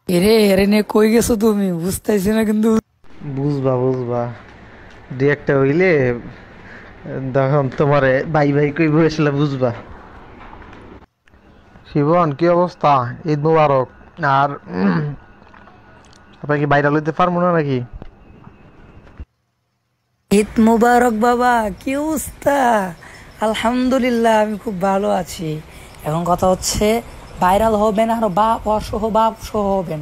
এরে এরে নিয়ে কই গেছো তুমি? বুঝতেছি না কিন্তু। বুঝবা বুঝবা, দুই একটা হইলে তখন তোমারে বাই বাই কইব, আসলে বুঝবা। শিবন, কি অবস্থা? ঈদ মুবারক। আর আপনার কি বাইরে লইতে পারবো না নাকি? ঈদ মুবারক বাবা, কি অবস্থা? আলহামদুলিল্লাহ, আমি খুব ভালো আছি। এখন কথা হচ্ছে, ভাইরাল হবেন আর বাপ সহ হবেন।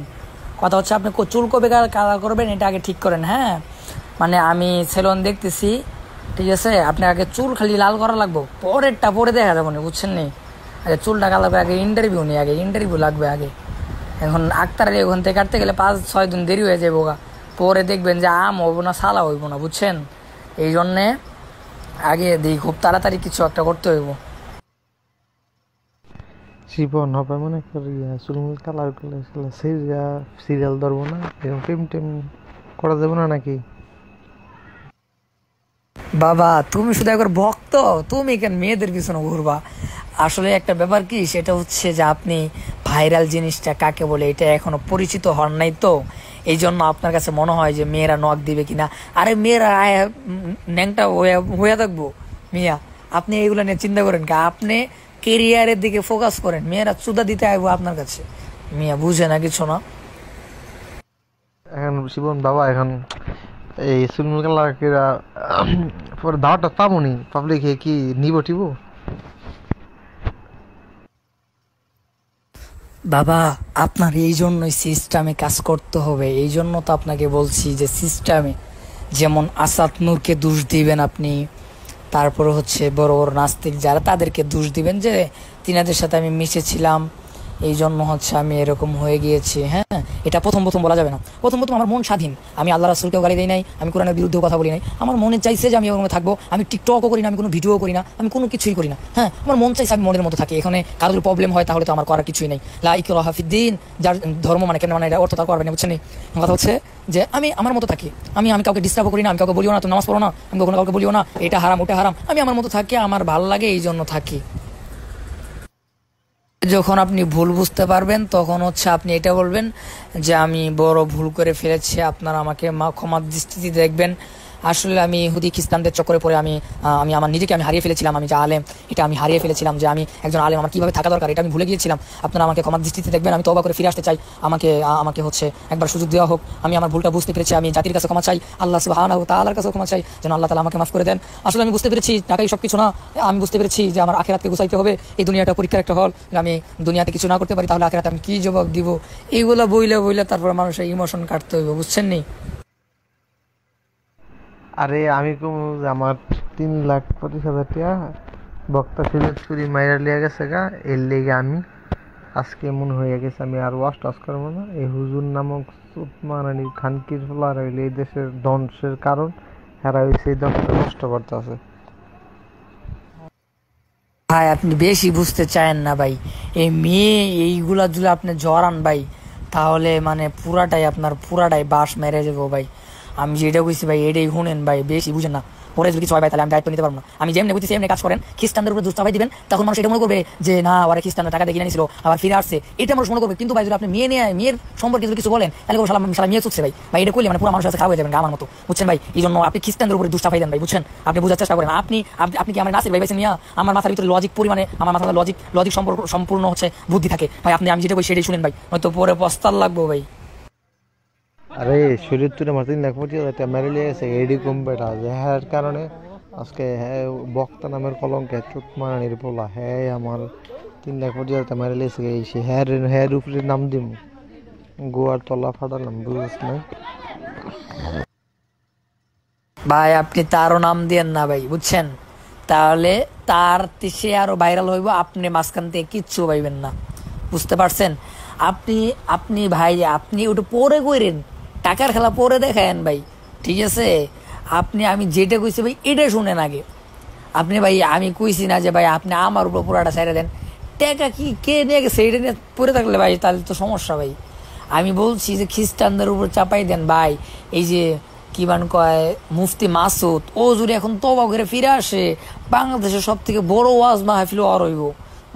কথা হচ্ছে আপনি চুল কবে কালার করবেন এটা আগে ঠিক করেন, হ্যাঁ? মানে আমি সেলুন দেখতেছি, ঠিক আছে? আপনি আগে চুল খালি লাল করা লাগবো, পরেরটা পরে দেখা যাবো না, বুঝছেন নি? আগে চুলটা কালাবে, আগে ইন্টারভিউ নেই, আগে ইন্টারভিউ লাগবে আগে। এখন আক্তারের ওখান থেকে কাটতে গেলে 5-6 দিন দেরি হয়ে যাবো গা। পরে দেখবেন যে আম হইব না, সালা হইব না, বুঝছেন? এই জন্যে আগে দিই, খুব তাড়াতাড়ি কিছু একটা করতে হইব। শিবন হবে মনে করি চুলমুল কালার করলে সিরিয়াল ধরবো না, এরকম টেম টেম করা যাবে না নাকি? বাবা তুমি শুধু একবার ভক্ত, তুমি কেন মেয়েদের পিছনে ঘুরবা? আসলে একটা ব্যাপার কি, সেটা হচ্ছে যে আপনি ভাইরাল জিনিসটা কাকে বলে এটা এখনো পরিচিত হন নাই তো। এই জন্য আপনার কাছে মনে হয় যে মেয়েরা নক দিবে কিনা। আরে মেয়েরা ন্যাংটা হয়ে থাকবো মিয়া। আপনি এইগুলো নিয়ে চিন্তা করেন কা? আপনি কেরিয়ারের দিকে ফোকাস করেন, মেয়েরা চুদা দিতে আইবো আপনার কাছে। মিয়া বুঝে না কিছু না। এখন শিবন বাবা, এখন এই চুলমুল কালার কেরা পরে দাওয়াটা পাবনি, পাবলিক কি নিব টিব? বাবা আপনার এই জন্যই সিস্টেমে কাজ করতে হবে, এই জন্য তো আপনাকে বলছি যে সিস্টেমে, যেমন আসাদ নূরকে দোষ দিবেন আপনি। তারপরে হচ্ছে বড় বড় নাস্তিক যারা, তাদেরকে দোষ দিবেন যে তিনাদের সাথে আমি মিশেছিলাম, এই জন্য হচ্ছে আমি এরকম হয়ে গিয়েছি। হ্যাঁ, এটা প্রথম প্রথম বলা যাবে না। প্রথম প্রথম আমার মন স্বাধীন, আমি আল্লাহ রাসূলকেও গালি দিই নাই, আমি কোরআনের বিরুদ্ধেও কথা বলি নাই। আমার মনে চাইছে যে আমি ওরকম থাকবো। আমি টিকটকও করি না, আমি কোনো ভিডিও করি না, আমি কোনো কিছুই করি না। হ্যাঁ, আমার মন চাইছে আমি মনের মতো থাকি। এখানে কারোর প্রবলেম হয় তাহলে তো আমার করার কিছুই নেই। লা ইকরাহা ফিদ্দিন, যার ধর্ম মানে কেন মানে এটা অর্থ তার করবে না, বুঝছেন? কথা হচ্ছে যে আমি আমার মতো থাকি, আমি কাউকে ডিস্টার্বও করি না, আমি কাউকে বলিও না তো নামাজ পড়ো না, আমি কখনো কাউকে বলিও না এটা হারাম ওটা হারাম। আমি আমার মতো থাকি, আমার ভালো লাগে এই জন্য থাকি। যখন আপনি ভুল বুঝতে পারবেন তখন হচ্ছে আপনি এটা বলবেন যে আমি বড় ভুল করে ফেলেছি, আপনারা আমাকে ক্ষমার দৃষ্টিতে দেখবেন। আসলে আমি ইহুদি খ্রিস্টানদের চক্করে পড়ে আমি আমার নিজেকে আমি হারিয়ে ফেলেছিলাম। আমি যে আলেম, এটা আমি হারিয়ে ফেলেছিলাম, যে আমি একজন আলেম আমার কীভাবে থাকা দরকার এটা আমি ভুলে গিয়েছিলাম। আপনারা আমাকে ক্ষমার দৃষ্টিতে দেখবেন, আমি তওবা করে ফিরে আসতে চাই। আমাকে আমাকে হচ্ছে একবার সুযোগ দেওয়া হোক। আমি আমার ভুলটা বুঝতে পেরেছি, আমি জাতির কাছে ক্ষমা চাই, আল্লাহ সুবহানাহু ওয়া তাআলার কাছেও ক্ষমা চাই, যেন আল্লাহ তাআলা আমাকে মাফ করে দেন। আসলে আমি বুঝতে পেরেছি টাকাই সব কিছু না। আমি বুঝতে পেরেছি যে আমার আখিরাতকে গুছাইতে হবে। এই দুনিয়াটা পরীক্ষার একটা হল, আমি দুনিয়াতে কিছু না করতে পারি তাহলে আখিরাতে আমি কি জবাব দিব? এইগুলা বইলে বইলে তারপর মানুষের ইমোশন কাটতে হইব, বুঝছেন নি? আরে আমি কম যে আমার 3,25,000 টাকা বক্তা সিলেক্ট করি মাইরা লিয়া গেছে গা, এর লেগে আমি আজকে এমন হয়ে গেছে আমি আর ওয়াশ টাশ করবো না। এই হুজুর নামক সুতমারানি খানকির ফলার হইলে এই দেশের ধ্বংসের কারণ, হেরা হয়েছে এই দেশটা নষ্ট করতে আছে। ভাই আপনি বেশি বুঝতে চায়েন না ভাই। এই মেয়ে এইগুলা যদি আপনি জড়ান ভাই, তাহলে মানে পুরাটাই বাস মেরে যাবো ভাই। আমি যেটা কইছি ভাই এটাই শুনেন ভাই, বেশি বুঝেন না। পরে যদি কিছু হয় ভাই তাহলে আমি দায়িত্ব নিতে পারবো না। আমি যেমনি বুঝতেছি এমনি কাজ করেন, খ্রিস্টানদের উপরে দুষ্টাভাই দিবেন, তখন মানুষ এটা মনে করবে যে না ওরা খ্রিস্টানরা টাকা দিয়ে কিনে নিয়েছিল আবার ফিরে আসছে, এটা মানুষ মনে করবে। কিন্তু ভাই যদি আপনি মেয়ের সম্পর্কে যদি কিছু বলেন তাহলে সালা সালা মেয়ে চুচ্ছে ভাই। ভাই এটা করলে মানে পুরো মানুষ কাছে খারাপ হয়ে যাবেন আমার মতো, বুঝছেন ভাই? এই জন্য আপনি খ্রিস্টানদের উপরে দুষ্টাভাই দেন ভাই, বুঝছেন? আপনি বোঝার চেষ্টা করেন। আপনি কি আমার নাসির ভাই পাইছেন মিয়া? আমার মাথার ভিতরে লজিক পরিমাণে, আমার মাথার লজিক সম্পূর্ণ হচ্ছে বুদ্ধি থাকে ভাই। আমি যেটা বলি সেটাই শুনেন ভাই, হয়তো পরে পস্তাল লাগবো ভাই। আরে শরীর তুলে আমার 3,25,000 টাকা মেরে লিয়ে গেছে এডি কম বেটা, যে হ্যার কারণে আজকে হ্যাঁ বক্তা নামের কলঙ্কে চুতমারানির পোলা হ্যাঁ আমার 3,25,000 টাকা মেরে লিয়েছে। এই সে হ্যার হ্যার উপরে নাম দিম, গোয়ার তলা ফাটালাম, বুঝছ না? ভাই আপনি তারও নাম দিয়েন না ভাই, বুঝছেন? তাহলে সে আরো ভাইরাল হইব, আপনি মাঝখান থেকে কিচ্ছু পাইবেন না, বুঝতে পারছেন? আপনি আপনি ভাই আপনি ওটা পরে কইরেন, টাকার খেলা পরে দেখায়েন ভাই, ঠিক আছে? আমি যেটা কইছি ভাই এটা শুনেন আগে। আপনি ভাই আমি কইছি না যে ভাই আপনি আমার উপর পুরাটা ছেড়ে দেন। টাকা কি কে নিয়ে গেছে এটা নিয়ে পড়ে থাকলে ভাই তাহলে তো সমস্যা ভাই। আমি বলছি যে খ্রিস্টানদের উপর চাপাই দেন ভাই। এই যে কি বান কয় মুফতি মাসুদ, ও যদি এখন তওবা করে ফিরে আসে, বাংলাদেশের সব থেকে বড় ওয়াজ মাহফিল আর হইব,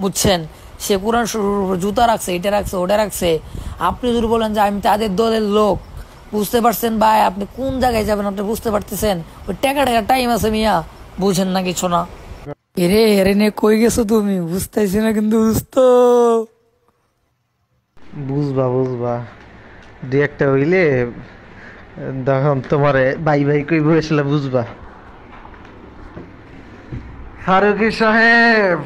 বুঝছেন? সে কোরআন শরীফের উপর জুতা রাখছে, এটা রাখছে, ওটা রাখছে। আপনি যদি বলেন যে আমি তাদের দলের লোক, বুঝতে পারছেন ভাই? আপনি কোন জায়গায় যাবেন আপনি বুঝতে পারতেছেন? ওই টাকা টাইম আছে মিয়া, বুঝেন না কিছু না। এরে এরে নে কই গেছো তুমি? বুঝতেছি না কিন্তু বুঝতো। বুঝবা বুঝবা, দুই একটা হইলে তখন তোমারে ভাই ভাই কই বসলে বুঝবা। ফারুকি সাহেব,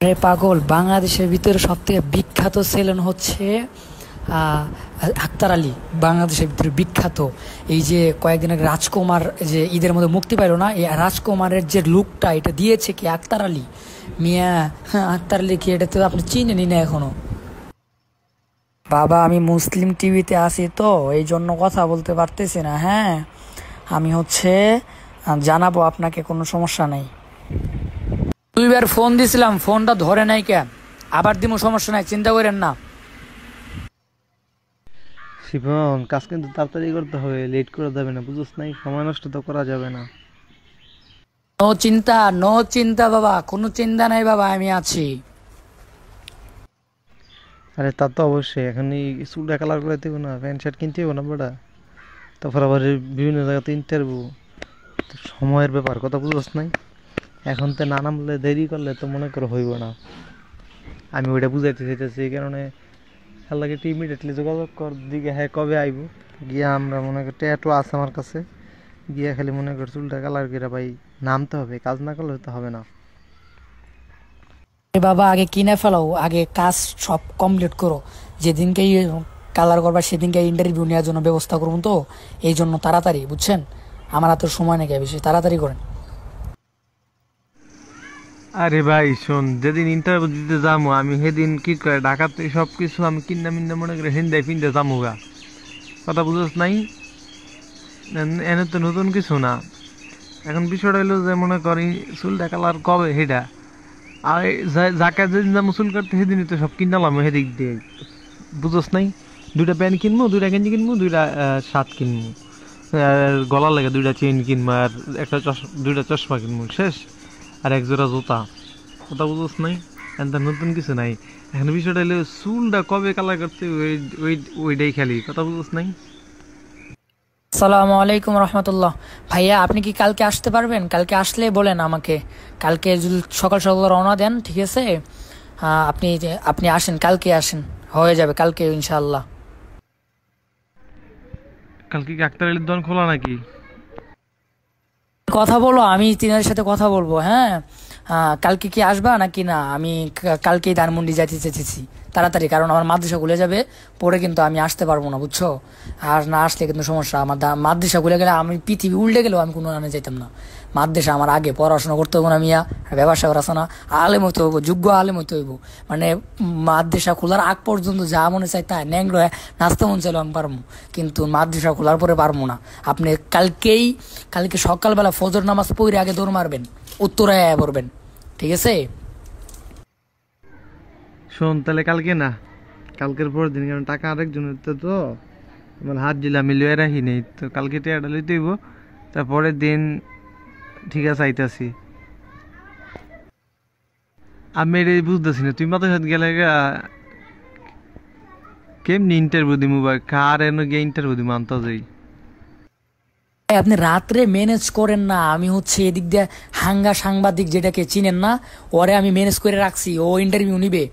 আরে পাগল, বাংলাদেশের ভিতরে সব থেকে বিখ্যাত ছেলেন হচ্ছে আহ, আক্তার আলী। বাংলাদেশের ভিতরে বিখ্যাত। এই যে কয়েকদিন আগে রাজকুমার যে ঈদের মধ্যে মুক্তি পাইল না, এই রাজকুমারের যে লুকটা এটা দিয়েছে কি আক্তার আলী মিয়া। হ্যাঁ, আক্তার আলী কি এটা তো আপনি চিনেনি না এখনো? বাবা আমি মুসলিম টিভিতে আছি তো এই জন্য কথা বলতে পারতেছি না। হ্যাঁ, আমি হচ্ছে জানাবো আপনাকে, কোনো সমস্যা নেই। 2বার ফোন দিছিলাম, ফোনটা ধরে নাই কে, আবার দিমু, সমস্যা নাই, চিন্তা করেন না। শিবন কাজ কিন্তু তাড়াতাড়ি করতে হবে, লেট করা যাবে না, বুঝছ নাই? সময় নষ্ট তো করা যাবে না। নো চিন্তা, নো চিন্তা বাবা, কোনো চিন্তা নাই বাবা, আমি আছি। আরে তা তো অবশ্যই, এখন এই চুলটা কালার করে দেবো না, প্যান্ট শার্ট কিনতে হবে না বেটা, তারপর আবার এই বিভিন্ন জায়গাতে ইন্টারভিউ, সময়ের ব্যাপার, কথা বুঝছ নাই? এখন তো না নামলে দেরি করলে তো মনে করো হইব না। আমি ওইটা বুঝাইতে চাইতেছি, এই কারণে খেলাকে ইমিডিয়েটলি যোগাযোগ কর দিকে, হ্যাঁ কবে আইব গিয়া আমরা মনে করি ট্যাটু আছে আমার কাছে, গিয়া খালি মনে কর চুলটা কালার করে ভাই নামতে হবে, কাজ না করলে তো হবে না। এ বাবা আগে কিনে ফেলাও, আগে কাজ সব কমপ্লিট করো। যেদিনকে কালার করবা সেদিনকে ইন্টারভিউ নেওয়ার জন্য ব্যবস্থা করবো তো, এই জন্য তাড়াতাড়ি, বুঝছেন? আমার হাতে সময় নাকি বেশি, তাড়াতাড়ি করেন। আরে ভাই শোন, যেদিন ইন্টারভিউ দিতে যাবো আমি সেদিন কি করে ঢাকাতে সব কিছু আমি কিনা মিন্না মনে করে হিন্দায় ফিনতে যাবো গা, কথা বুঝছ নাই? এনে তো নতুন কিছু না। এখন বিষয়টা হইলো যে মনে করি চুলটা কালার কবে সেটা, আর যাকে যেদিন যাবো চুল কাটতে সেদিনই তো সব কিনালাম সেদিক দিয়ে, বুঝছ নাই? দুইটা প্যান্ট কিনবো, দুইটা গেঞ্জি কিনবো, দুইটা শার্ট কিনবো, আর গলার লাগে দুইটা চেইন কিনবো, আর একটা দুইটা চশমা কিনবো, শেষ। আর এক জোড়া জুতা, কথা বুঝছ নাই? এখন নতুন কিছু নাই। এখন বিষয়টা হলো চুলটা কবে কালার করতে ওইটাই খালি, কথা বুঝছ নাই? আসসালামু আলাইকুম রহমতুল্লাহ। ভাইয়া আপনি কি কালকে আসতে পারবেন? কালকে আসলে বলেন আমাকে, কালকে যদি সকাল সকাল রওনা দেন, ঠিক আছে? আপনি আপনি আসেন, কালকে আসেন, হয়ে যাবে কালকে ইনশাআল্লাহ। কালকে কি আক্তার আলীর দোকান খোলা নাকি? কথা বলো, আমি তিনার সাথে কথা বলবো। হ্যাঁ, কালকে কি আসবা নাকি না? আমি কালকেই ধানমন্ডি যাইতে চেয়েছি তাড়াতাড়ি, কারণ আমার মাদ্রাসা খুলে যাবে, পরে কিন্তু আমি আসতে পারবো না, বুঝছো? আর না আসলে কিন্তু সমস্যা। আমার মাদ্রাসা খুলে গেলে আমি পৃথিবী উল্টে গেলেও আমি কোনো আনে যাইতাম না। মাদ্রাসা আমার আগে পড়াশোনা করতে হবো না মিয়া, ব্যবসা করা না, আলেম হইতে হইব, যোগ্য আলেম হইতে হইব। মানে মাদ্রাসা খোলার আগ পর্যন্ত যা মনে চাই তাই ন্যাংর নাচতে মন চাইলেও আমি পারবো, কিন্তু মাদ্রাসা খোলার পরে পারবো না। আপনি কালকে সকালবেলা ফজর নামাজ পড়ে আগে দৌড় মারবেন, উত্তরায় পড়বেন, ঠিক আছে? শোন তাহলে কালকে না, কালকের পরের দিন, কারণ টাকা আরেকজনের তো আমার হাত দিলে আমি লয়ে রাখি নেই তো, কালকে টাকাটা লইতে হইব, তারপরের দিন ঠিক আছে আইতাছি। আমি এটাই বুঝতেছি না, তুই মাথার সাথে গেলে কেমনি ইন্টারভিউ দিমু বা কার এনে গিয়ে ইন্টারভিউ দিমু আনতে যাই? আপনি রাত্রে ম্যানেজ করেন না, আমি হচ্ছে এদিক দিয়ে সাংবাদিক যেটাকে চিনেন না, ওরে আমি ম্যানেজ করে রাখছি, ও ইন্টারভিউ নিবে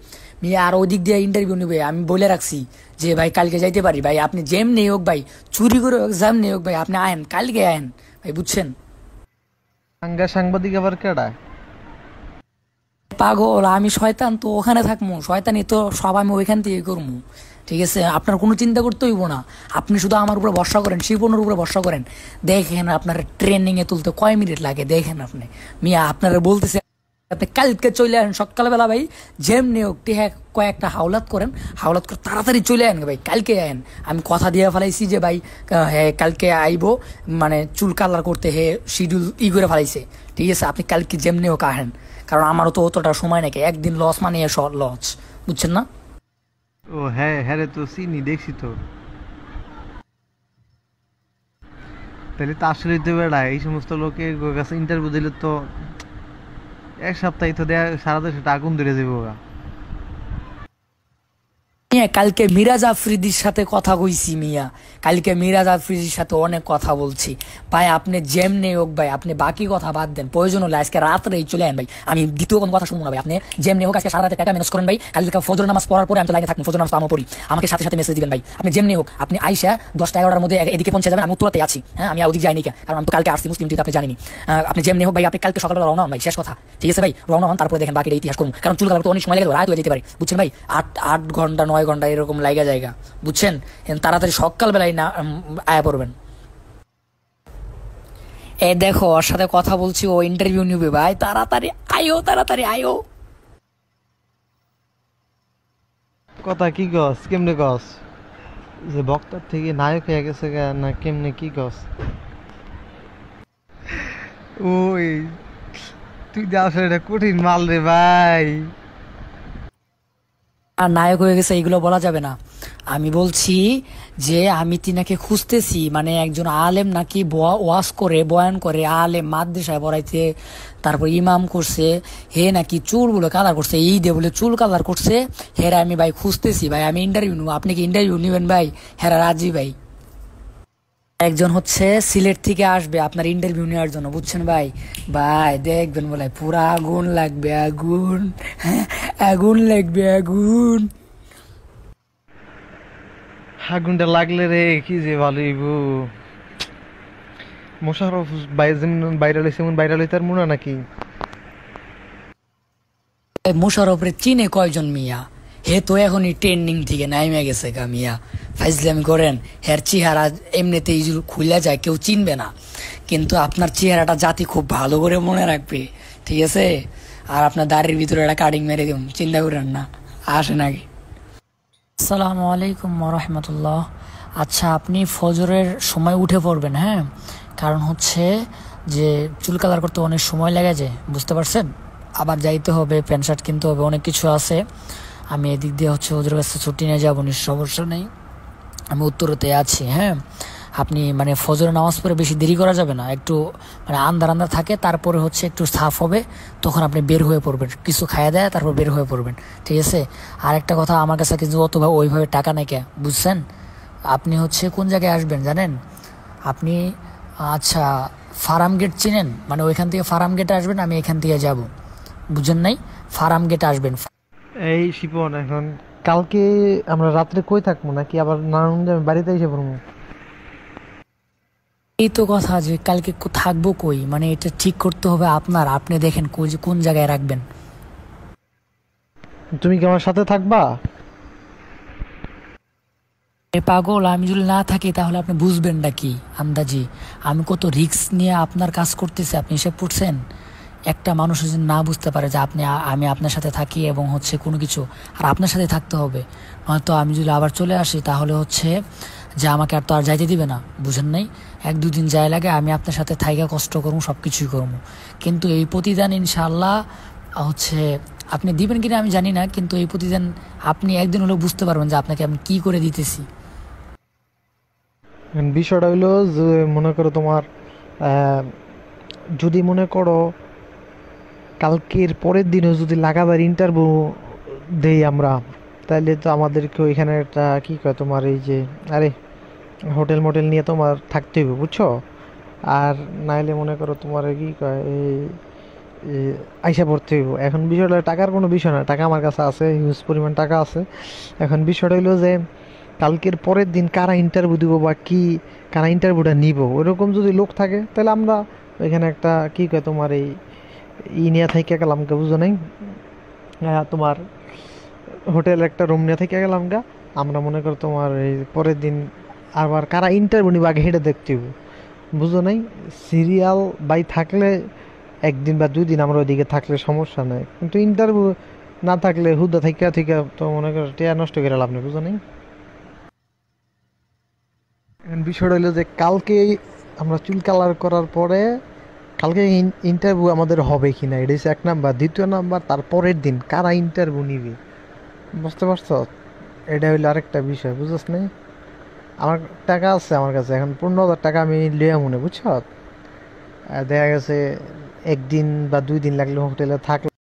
আর ওই দিক দিয়ে ইন্টারভিউ নিবে। আমি বলে রাখছি যে ভাই কালকে যাইতে পারি ভাই, আপনি যেমনি হোক ভাই, চুরি করে হোক যেমনি হোক ভাই, আপনি আয়েন, কালকে আয়েন ভাই, বুঝছেন? সাংবাদিক আবার কেডা? পাগল, আমি শয়তান তো ওখানে থাকবো, শয়তানি তো সব আমি ওইখান থেকে করবো, ঠিক আছে? আপনার কোনো চিন্তা করতে হইব না, আপনি শুধু আমার উপরে ভরসা করেন, শিপনের উপরে ভরসা করেন। দেখেন আপনার ট্রেনিংয়ে তুলতে কয় মিনিট লাগে, দেখেন আপনি মিয়া, আপনারা বলতেছে আপনি কালকে চলে আসেন সকালবেলা ভাই, যেমনি হোক কয়েকটা হাওলাত করেন, হাওলাত করে তাড়াতাড়ি চলে আসেন ভাই, কালকে আয়েন। আমি কথা দিয়ে ফেলাইছি যে ভাই হ্যাঁ কালকে আইবো, মানে চুল কালার করতে হে শিডিউল করে ফেলাইছে, ঠিক আছে? আপনি কালকে যেমনি হোক আহেন, কারণ আমারও তো অতটা সময় নাকি, একদিন লস মানে লস, বুঝছেন না? ও হ্যাঁ হ্যাঁ রে, তো চিনি, দেখছি তো। তাহলে তো আসলেই তো বেড়া এই সমস্ত লোকের কাছে ইন্টারভিউ দিলে তো এক সপ্তাহে তো দেয়া সারা দেশে আগুন ধরে যাবো গা। হ্যাঁ, কালকে মিরাজ আফ্রিদির সাথে কথা কইছি মিয়া, কালকে মিরাজ আফ্রিদির সাথে অনেক কথা বলছি ভাই। আপনি যেমনি হোক ভাই, আপনি বাকি কথা বাদ দেন, প্রয়োজন হলে আজকে রাত্রেই চলে আন ভাই, আমি দ্বিতীয় কোনো কথা শুনবো না ভাই। আপনি যেমনি হোক আজকে সারা রাতে টাকা ম্যানেজ করেন ভাই, কালকে ফজর নামাজ পড়ার পরে আমি তো লাইনে থাকবো, ফজর নামাজ তো আমি পড়ি, আমাকে সাথে সাথে মেসেজ দিবেন ভাই। আপনি যেমনি হোক আপনি আইসা 10টা-11টার মধ্যে এদিকে পৌঁছে যাবেন, আমি উত্তরাতে আছি। হ্যাঁ, আমি ওদিকে যাইনি, কারণ আমি তো কালকে আসছি মুসলিম টিতে, আপনি জানেনি। আপনি যেমনি হোক ভাই, আপনি কালকে সকালবেলা রওনা হন ভাই, শেষ কথা, ঠিক আছে ভাই? রওনা হন, তারপরে দেখেন বাকিটা ইতিহাস করুন, কারণ চুল কালার তো অনেক সময় লাগে, রাত হয়ে যেতে পারে, বুঝছেন ভাই? 8 ঘন্টা 9 ঘন্টা এরকম লাইগা জায়গা, বুঝছেন? তাড়াতাড়ি সকালবেলায় না আয়া পড়বেন। এ দেখো, ওর সাথে কথা বলছি, ও ইন্টারভিউ নিবে ভাই, তাড়াতাড়ি আয়ো, তাড়াতাড়ি আয়ো। কথা কি কস, কেমনে কস যে বক্তার থেকে নায়ক হয়ে গেছে গা, না কেমনে কি কস? ওই তুই যা আসলে এটা কঠিন মাল রে ভাই। আর নায়ক হয়ে গেছে এগুলো বলা যাবে না। আমি বলছি যে আমি তিনাকে খুঁজতেছি, মানে একজন আলেম নাকি ওয়াজ করে, বয়ান করে, আলেম মাদ্রাসায় পড়াইতে, তারপর ইমাম করছে, হে নাকি চুল বলে কালার করছে, এই দে বলে চুল কালার করছে, হেরা আমি ভাই খুঁজতেছি ভাই, আমি ইন্টারভিউ নেবো। আপনি কি ইন্টারভিউ নেবেন ভাই? হেরা রাজি ভাই। একজন হচ্ছে সিলেট থেকে আসবে আপনার ইন্টারভিউ নেওয়ার জন্য, বুঝছেন ভাই? ভাই দেখবেন বলে পুরা আগুন লাগবে, আগুন, হ্যাঁ, আগুন লাগবে, আগুন। আগুনটা লাগলে রে কি যে ভালো হইব। মোশাররফ ভাই যেমন ভাইরাল হয়েছে এমন ভাইরাল হইতে আর মনে নাকি? মোশাররফরে চিনে কয়জন মিয়া? হে তো এখনই ট্রেন্ডিং থেকে নাইমে গেছে গা মিয়া, ফাইজলামি করেন। হের চেহারা এমনিতেই খুলে যায়, কেউ চিনবে না, কিন্তু আপনার চেহারাটা জাতি খুব ভালো করে মনে রাখবে, ঠিক আছে? আর আপনার দাড়ির ভিতরে একটা কাটিং মেরে দিন, চিন্তা করেন না। আসেন আগে। আসসালামু আলাইকুম রহমতুল্লাহ। আচ্ছা, আপনি ফজরের সময় উঠে পড়বেন, হ্যাঁ? কারণ হচ্ছে যে চুল কালার করতে অনেক সময় লেগে যায়, বুঝতে পারছেন? আবার যাইতে হবে, প্যান্ট শার্ট কিনতে হবে, অনেক কিছু আছে। আমি এদিক দিয়ে হচ্ছে ওদের কাছে ছুটি নিয়ে যাবো, সমস্যা নেই, আমি উত্তরতে আছি। হ্যাঁ, আপনি মানে ফজরের নামাজ পড়ে বেশি দেরি করা যাবে না, একটু মানে আন্ধার আন্ধার থাকে, তারপরে হচ্ছে একটু সাফ হবে, তখন আপনি বের হয়ে পড়বেন, কিছু খাইয়া দেয় তারপর বের হয়ে পড়বেন, ঠিক আছে? আর একটা কথা, আমার কাছে কিন্তু অতভাবে ওইভাবে টাকা নেই, কে বুঝছেন? আপনি হচ্ছে কোন জায়গায় আসবেন জানেন? আপনি আচ্ছা ফার্ম গেট চিনেন? মানে ওইখান থেকে ফার্ম গেটে আসবেন, আমি এখান থেকে যাব, বুঝেন নাই? ফার্ম গেটে আসবেন। এই শিপন, এখন কালকে আমরা রাত্রে কই থাকবো, নাকি আবার নারায়ণগঞ্জে বাড়িতে এসে পড়বো? এই তো কথা, যে কালকে থাকবো কই, মানে এটা ঠিক করতে হবে আপনার। আপনি দেখেন কোন জায়গায় রাখবেন। তুমি কি আমার সাথে থাকবা? এ পাগল, আমি যদি না থাকি তাহলে আপনি বুঝবেন না কি আন্দাজি? আমি কত রিস্ক নিয়ে আপনার কাজ করতেছি, আপনি হিসেব করছেন? একটা মানুষ যদি না বুঝতে পারে যে আমি আপনার সাথে থাকি এবং হচ্ছে কোনো কিছু, আর আপনার সাথে থাকতে হবে, নয়তো আমি যদি আবার চলে আসি তাহলে হচ্ছে যে আমাকে আর তো আর যাইতে দিবে না, বুঝেন নাই? 1-2 দিন যায় লাগে, আমি আপনার সাথে থাইকা কষ্ট করবো, সব কিছুই করবো, কিন্তু এই প্রতিদান ইনশাআল্লাহ হচ্ছে আপনি দিবেন কিনা আমি জানি না, কিন্তু এই প্রতিদান আপনি একদিন হলেও বুঝতে পারবেন যে আপনাকে আমি কি করে দিতেছি। এখন বিষয়টা হইলো যে মনে করো তোমার যদি মনে করো কালকের পরের দিনও যদি লাগাতার ইন্টারভিউ দেই আমরা, তাহলে তো আমাদেরকে ওইখানে একটা কি কয় তোমার এই যে আরে হোটেল মোটেল নিয়ে তোমার থাকতে হবে, বুঝছো? আর নাইলে মনে করো তোমার কি কয় এই আইসা পড়তে হইব। এখন বিষয়টা টাকার কোনো বিষয় না, টাকা আমার কাছে আছে, হিউজ পরিমাণ টাকা আছে। এখন বিষয়টা হইলো যে কালকের পরের দিন কারা ইন্টারভিউ দিব বা কি, কারা ইন্টারভিউটা নিব, ওইরকম যদি লোক থাকে তাহলে আমরা ওইখানে একটা কি কয় তোমার এই নিয়ে থেকে গেলাম গা, বুঝো নাই? তোমার হোটেল একটা রুম নিয়ে থেকে গেলাম গা, আমরা মনে করো তোমার এই পরের দিন আবার কারা ইন্টারভিউ নিব আগে হেঁটে দেখতে হইব, বুঝো নাই? সিরিয়াল বাই থাকলে 1 দিন বা 2 দিন আমরা ওইদিকে থাকলে সমস্যা নাই, কিন্তু ইন্টারভিউ না থাকলে হুদা থেকে থেকে তো মনে করো টিয়া নষ্ট করে লাভ নেই, বুঝো নাই? এখন বিষয়টা হলো যে কালকে আমরা চুল কালার করার পরে কালকে ইন্টারভিউ আমাদের হবে কি না, এটা হচ্ছে 1 নাম্বার। দ্বিতীয় নাম্বার, তারপরের দিন কারা ইন্টারভিউ নিবে, বুঝতে পারছো? এটা হইলো আরেকটা বিষয়, বুঝছ নাই? আমার টাকা আছে আমার কাছে, এখন 15,000 টাকা আমি লিয়া মনে বুঝছ। দেখা গেছে একদিন বা 2 দিন লাগলে হোটেলে থাকলে